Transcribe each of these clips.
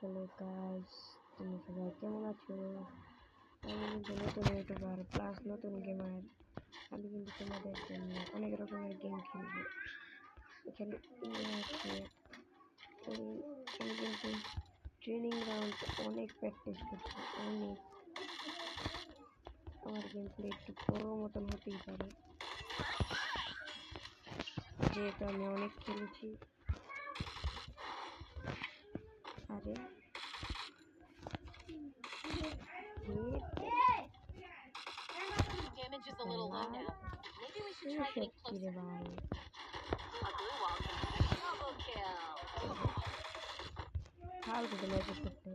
Hello guys, তুমি সবাই কেমন আছো? আমি কিন্তু নতুন ইউটিউবার প্লাস নতুন গেমার। আমি কিন্তু তোমাদের জন্য অনেক রকমের গেম খেলবো। এখানে আছে আমি কিন্তু ট্রেনিং রাউন্ড অনেক প্র্যাকটিস করছি। অনেক আমার গেম প্লে একটু বড় মতন হতেই পারে, যেহেতু আমি অনেক খেলেছি। আরে Damage is a little low now. Maybe we should try getting closer. A blue wall can protect. Double kill. ফালতু তো ম্যাজিক করতে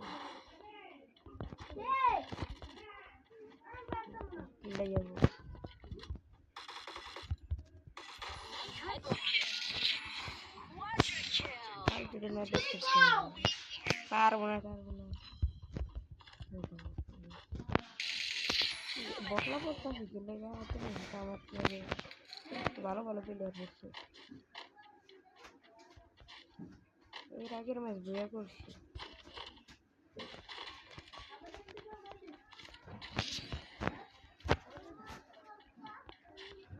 কিল্লাই যাবো। Quadra kill. ফালতু তো ম্যাজিক করতে পারবো না বটলা করতেছি কিল্লে গাছে আমার লাগে ভালো ভালো প্লেয়ার করছে। এর আগের ম্যাচ বইয়া করছি,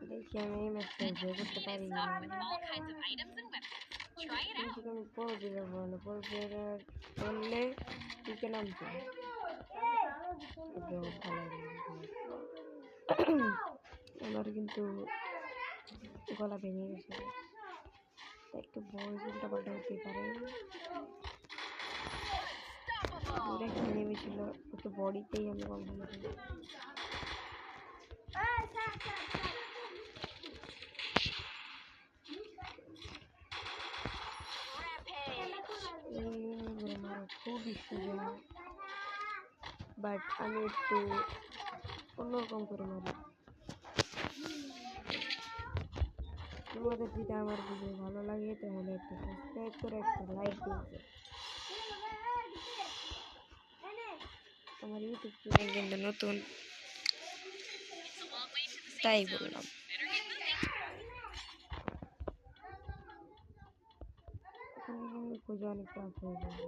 দেখি আমি এই ম্যাচটা বই করতে পারি না। All kinds of items and weapons. Try it out. কিন্তু আমি পর প্লেয়ার বলো, পর প্লেয়ার করলে টিকে নামছে আমার কিন্তু গলা ভেঙে গেছে, একটু বয়স উল্টা পাল্টা হতেই পারে। দূরে খেলে নেমেছিল একটু বডিতেই আমি কমপ্লিট খুবই সুন্দর, বাট আমি একটু অন্যরকম করে মারি। তোমাদের যদি আমার ভিডিও ভালো লাগে তাহলে একটা সাবস্ক্রাইব করে একটা লাইক দিবে। আমার ইউটিউব চ্যানেল কিন্তু নতুন, তাই বললাম। খুঁজে অনেক টাফ হয়ে যাবে।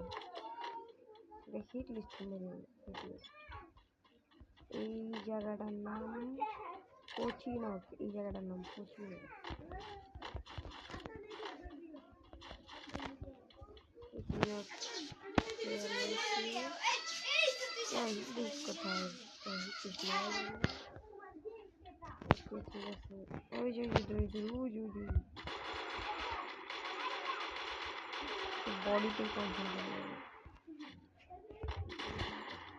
হিট লিস্ট মেরে এই জায়গাটার নাম কোচিনক, এই জায়গাটার নাম কোচিনক। কোথায় ওই যে বডিতে কন্ট্রোল করে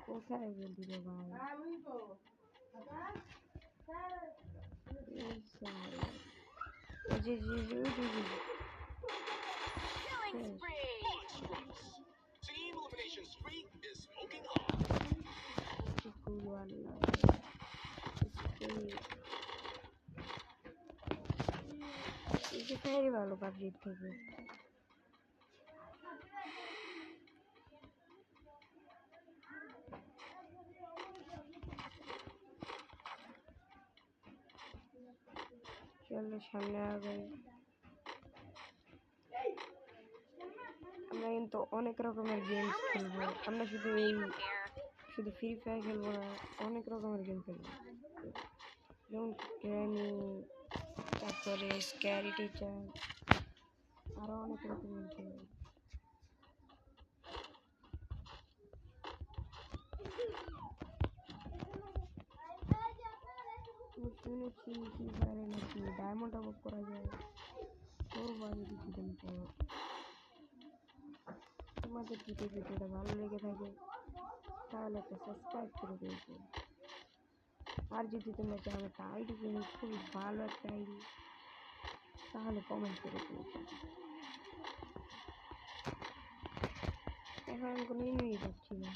কোথায় বলবি রে ভাই। Team elimination streak is smoking hot. ভালো পাবজির থেকে। চলো সামনে আগাই। আমরা কিন্তু অনেক রকমের গেমস খেলবো, আমরা শুধু ফ্রি ফায়ার খেলবো না, অনেক রকমের গেম খেলবো, যেমন গ্র্যানি, তারপরে স্ক্যারি টিচার, আরো অনেক রকমের গেম। শুনেছি ফ্রি ফায়ারে নাকি ডায়মন্ড টপ আপ করা যায়, করবো আমি কিছুদিন পর। তোমাদের যদি ভিডিওটা ভালো লেগে থাকে তাহলে একটা সাবস্ক্রাইব করে দিয়েছো, আর যদি তোমরা চাও একটা আইডি কিনি, খুবই ভালো একটা আইডি, তাহলে কমেন্ট করে দিয়েছো। এখন আমি কোনো এনিমি পাচ্ছি না।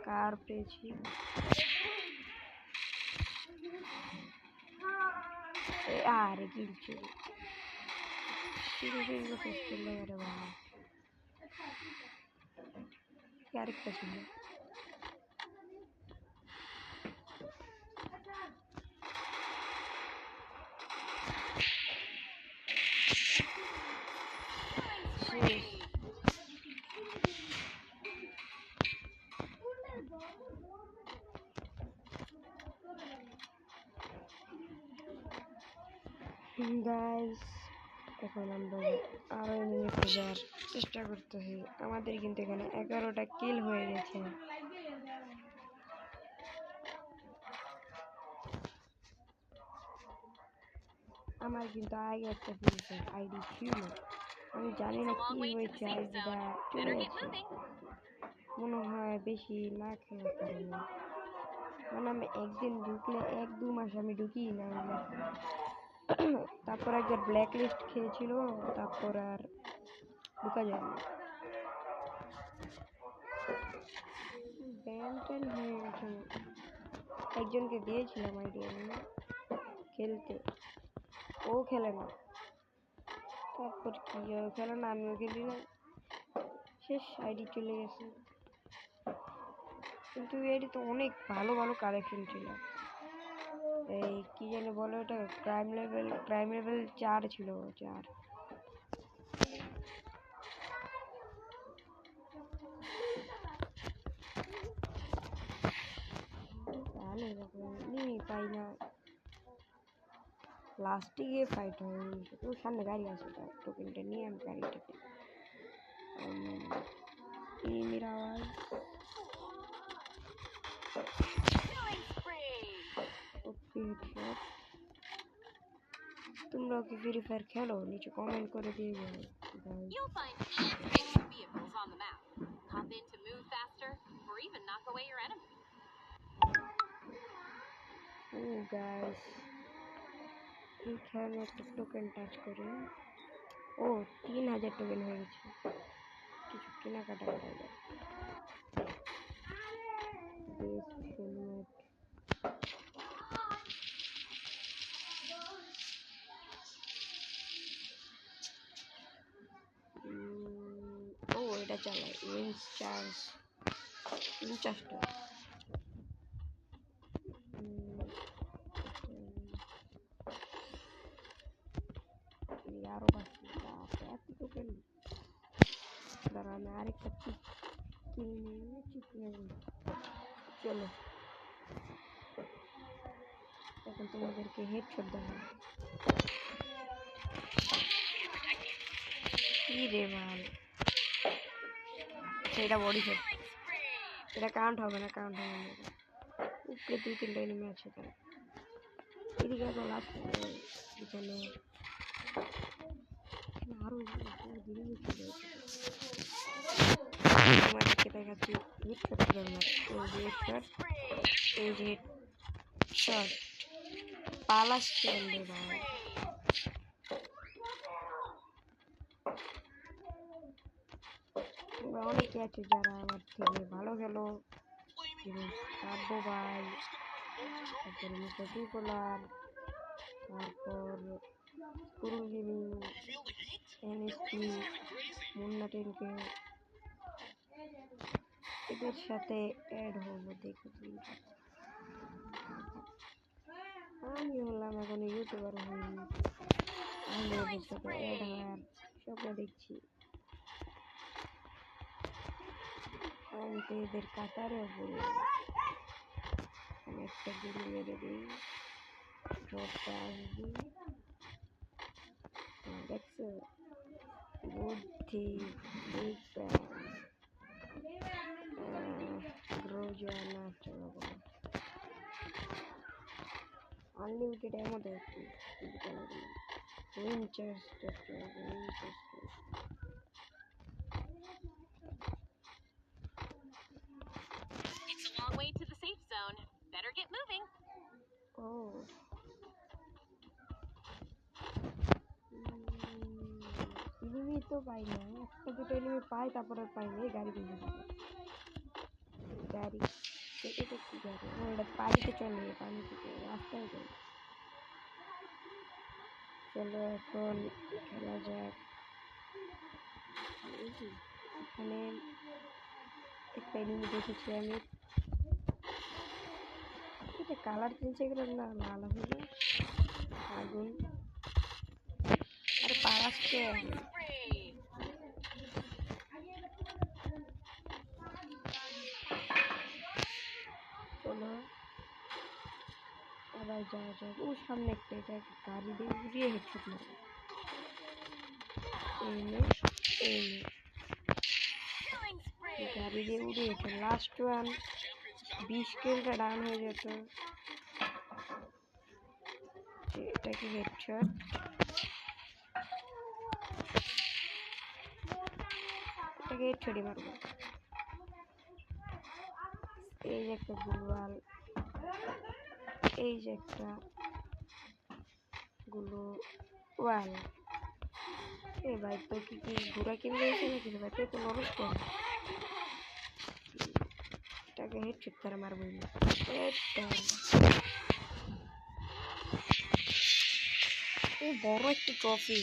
কার পেয়েছি আরে কিলছে আরেকটা ছিল। গাইস এখন আমরা আরো এনিমি খোঁজার চেষ্টা করতেছি। আমাদের কিন্তু এখানে 11টা কিল হয়ে গেছে। আমার কিন্তু আগে একটা ফ্রি ফায়ার আইডি ছিল, আমি জানি It's না a কি long way to the হয়েছে, safe আইডিটা zone. চলে Better get গেছে। moving. মনে হয় বেশি না খেলার কারণে, মানে আমি একদিন ঢুকলে 1-2 মাস আমি ঢুকি না। তারপর একবার ব্ল্যাক লিস্ট খেয়েছিল, তারপর আর ঢুকা যায়নি। ব্যান ট্যান হয়ে গেছে। একজনকে দিয়েছিলাম আইডি আমি খেলতে, ও খেলে না। তারপর কি ও খেলে না, আমিও খেলি না, শেষ আইডি চলে গেছে। কিন্তু এটি তো অনেক ভালো ভালো কালেকশন ছিল। এই কি জানি বলে ওটা, ক্রাইম লেভেল 4 ছিল, 4। তাহলে এরকম নিয়ে পাই না, লাস্টে গিয়ে ফাইট হয়। ওর সামনে গাড়ি আছে, তার টোকেনটা নিয়ে আমি গাড়িটাকে এনিমির আওয়াজ। Killing spree. ওকে হেডশট। তোমরাও কি ফ্রি ফায়ার খেলো? নিচে কমেন্ট করে দিয়ে যাও guys. You'll find easy fixed vehicles on the map. Hop in to move faster, or even knock away your enemy. Oh guys, এখানে একটা টোকেন টাচ করি। ও 3000 টোকেন হয়ে গেছে, কিছু কেনাকাটা করা যায়। ও এটা চালাই উইন্স চার্জ 50টা। আরো বাকি এত টোকেন। দাঁড়া আমি আরেকটা চিপ কিনে নিয়ে চিপ নেব। চলো এখন তোমাদেরকে হেডশট দেবো। কি রে মাল, এটা বডি শট, Killing spree. এটা কাউন্ট হবে না, কাউন্ট হবে না। উপরে 2-3টা এনিমি আছে, তারা এদিকে তো লাস্ট এখানে আরো এনিমি ছিল। তোমাদেরকে দেখাচ্ছি হেডশট কিভাবে মারে। এই যে হেডশট, এই যে হেডশট, পালা স্ট্যান্ডে ভাই। তোমরা অনেকে আছে যারা আমার থেকে ভালো খেলো, কাব্য ভাই, তারপরে মিস্টার ট্রিপলার, তারপর কুরুল gaming, Feel the heat? NSP, It's getting crazy. Munna টেনকে, এদের সাথে অ্যাড হবো দেখো তোমরা। আমি হলাম এখন ইউটিউবার হইনি, আমি এদের সাথে অ্যাড হওয়ার স্বপ্ন দেখছি। আমি তো এদের কাতারে বলি। আমি একটা গুলি মেরে দিই, ড্রপটা আসবি। দেখছো বুদ্ধি, বিগ ব্যাং, গ্রোজানা চলো বলো, আনলিমিটেড এমন দেখছি। Winchester, Winchester. It's a long way to the safe zone. Better get moving. O enemy তো পাই না, একটা দুটো এনিমি পাই, তারপরে পাই না। এই গাড়ি কিনতে পারে, গাড়ি এটা কি গাড়ি? ও এটা পানিতে চলে, পানি থেকে রাস্তায় চলে। চলো এখন খেলা যাক। এখানে একটা এনিমি দেখেছি আমি, এটা কালার চেঞ্জ করে না, লাল হয়ে আগুন। আরে পালাচ্ছে। Killing spree. চলো গায়ে যাওয়া যাক। ও সামনে একটা এটা গাড়ি দিয়ে উড়িয়ে হেডশট মারবে। এই নে, এই নে, Killing spree. গাড়ি দিয়ে উড়িয়েছে। লাস্ট ওয়ান 20 কিলটা ডাউন হয়ে যেত। এটাকে হেডশট। এটাকে হেডশটই মারবো। এই যে একটা গুলওয়াল, এই যে একটা গুলওয়াল। এ ভাই তো কি ঘোড়া কিনতে এসে নাকি রে ভাই? তুই তো নরক কেন? এটাকে হেডশট করে মারবো না। এই বড় একটা ট্রফি।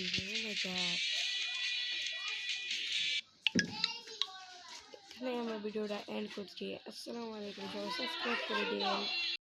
এখানে আমরা ভিডিওটা এন্ড করছি। আসসালামু আলাইকুম, সবাই সাবস্ক্রাইব করে দিন।